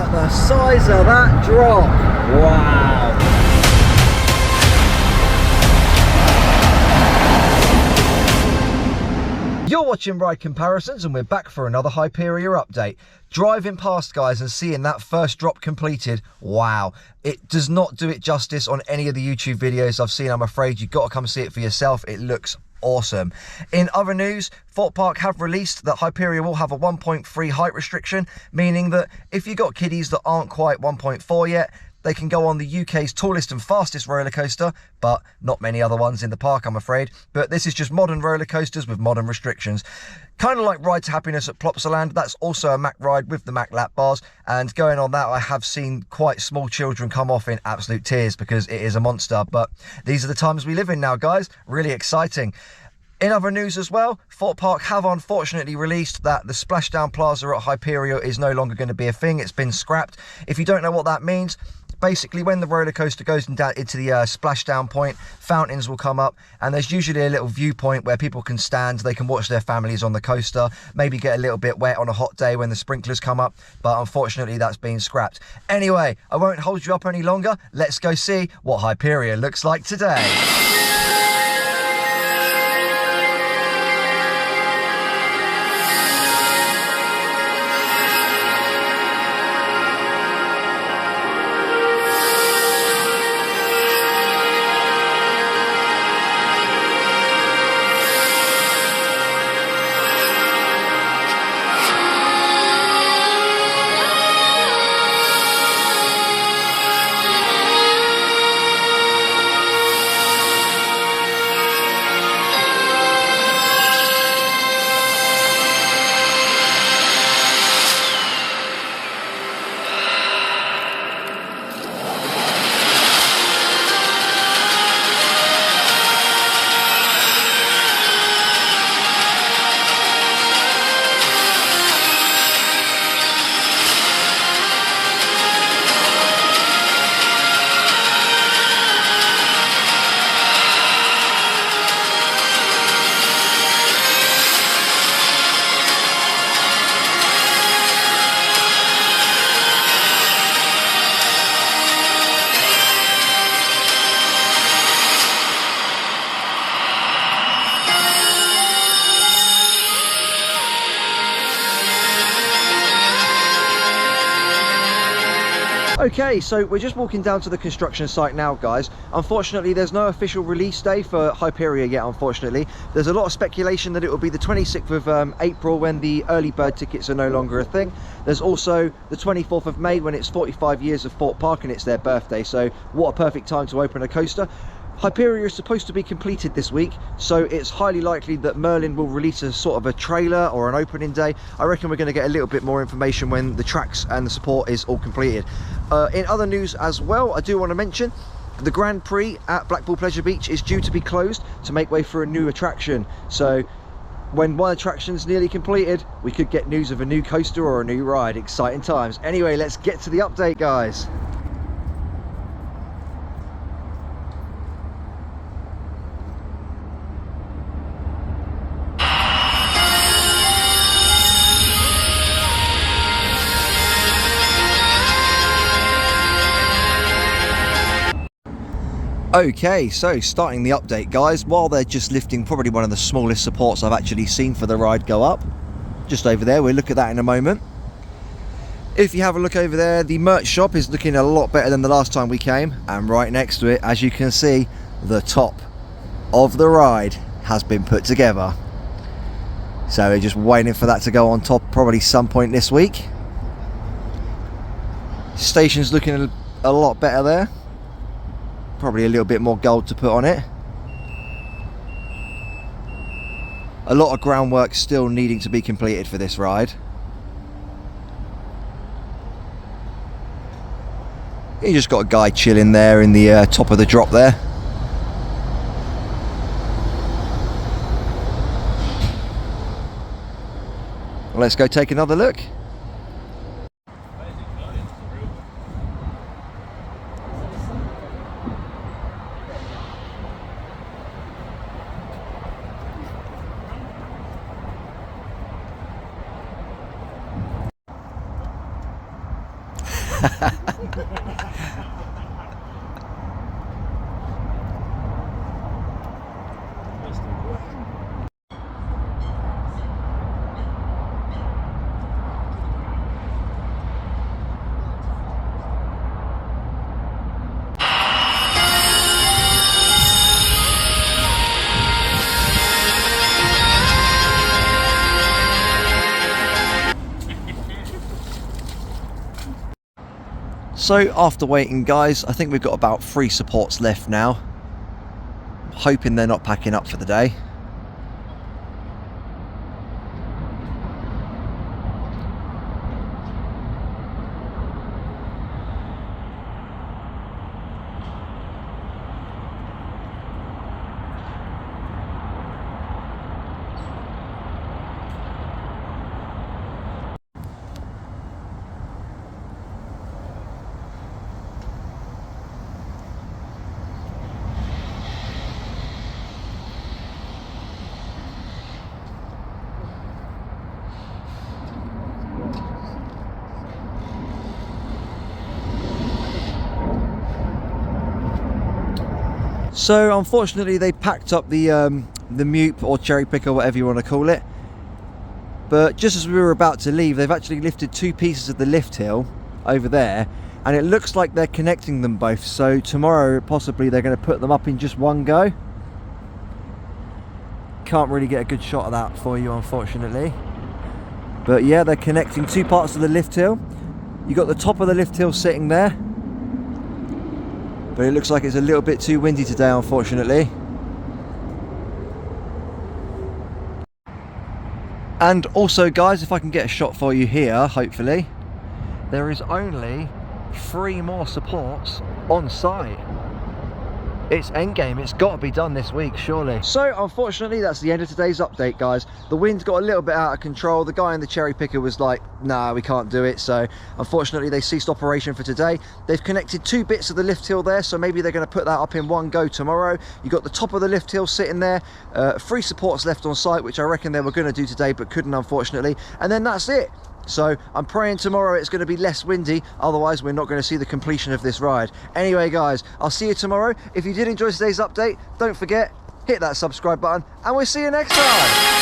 at the size of that drop. Wow. You're watching Ride Comparisons and we're back for another Hyperia update. Driving past, guys, and seeing that first drop completed, wow. It does not do it justice on any of the YouTube videos I've seen, I'm afraid. You've got to come see it for yourself. It looks awesome. In other news, Thorpe Park have released that Hyperia will have a 1.3 height restriction, meaning that if you've got kiddies that aren't quite 1.4 yet, they can go on the UK's tallest and fastest roller coaster, but not many other ones in the park, I'm afraid. But this is just modern roller coasters with modern restrictions. Kind of like Ride to Happiness at Plopsaland, that's also a Mack ride with the Mack lap bars. And going on that, I have seen quite small children come off in absolute tears because it is a monster. But these are the times we live in now, guys. Really exciting. In other news as well, Thorpe Park have unfortunately released that the Splashdown Plaza at Hyperia is no longer going to be a thing. It's been scrapped. If you don't know what that means, basically when the roller coaster goes down into the splashdown point, fountains will come up and there's usually a little viewpoint where people can stand, they can watch their families on the coaster, maybe get a little bit wet on a hot day when the sprinklers come up, but unfortunately that's been scrapped. Anyway, I won't hold you up any longer. Let's go see what Hyperia looks like today. Okay, so we're just walking down to the construction site now, guys. Unfortunately, there's no official release day for Hyperia yet, unfortunately. There's a lot of speculation that it will be the 26th of April when the early bird tickets are no longer a thing. There's also the 24th of May when it's 45 years of Thorpe Park and it's their birthday, so what a perfect time to open a coaster. Hyperia is supposed to be completed this week, so it's highly likely that Merlin will release a sort of a trailer or an opening day. I reckon we're going to get a little bit more information when the tracks and the support is all completed. In other news as well, I do want to mention the Grand Prix at Blackpool Pleasure Beach is due to be closed to make way for a new attraction. So when one attraction's nearly completed, we could get news of a new coaster or a new ride. Exciting times. Anyway, let's get to the update, guys. Okay, so starting the update, guys, while they're just lifting probably one of the smallest supports I've actually seen for the ride go up, just over there, we'll look at that in a moment. If you have a look over there, the merch shop is looking a lot better than the last time we came, and right next to it, as you can see, the top of the ride has been put together. So we're just waiting for that to go on top probably some point this week. Station's looking a lot better there. Probably a little bit more gold to put on it. A lot of groundwork still needing to be completed for this ride. You just got a guy chilling there in the top of the drop there. Well, let's go take another look. So after waiting, guys, I think we've got about 3 supports left now. I'm hoping they're not packing up for the day. So unfortunately they packed up the Mupe or cherry picker, whatever you want to call it. But just as we were about to leave, they've actually lifted 2 pieces of the lift hill over there, and it looks like they're connecting them both. So tomorrow possibly they're going to put them up in just one go. Can't really get a good shot of that for you, unfortunately. But yeah, they're connecting 2 parts of the lift hill. You got the top of the lift hill sitting there, but it looks like it's a little bit too windy today, unfortunately. And also, guys, if I can get a shot for you here, hopefully, there is only 3 more supports on site. It's endgame. It's got to be done this week, surely. So unfortunately, that's the end of today's update, guys. The wind got a little bit out of control. The guy in the cherry picker was like, nah, we can't do it. So unfortunately they ceased operation for today. They've connected 2 bits of the lift hill there, so maybe they're going to put that up in one go tomorrow. You got the top of the lift hill sitting there, 3 supports left on site, which I reckon they were going to do today but couldn't, unfortunately, and then that's it. So I'm praying tomorrow it's going to be less windy, otherwise we're not going to see the completion of this ride. Anyway, guys, I'll see you tomorrow. If you did enjoy today's update, don't forget, hit that subscribe button, and we'll see you next time.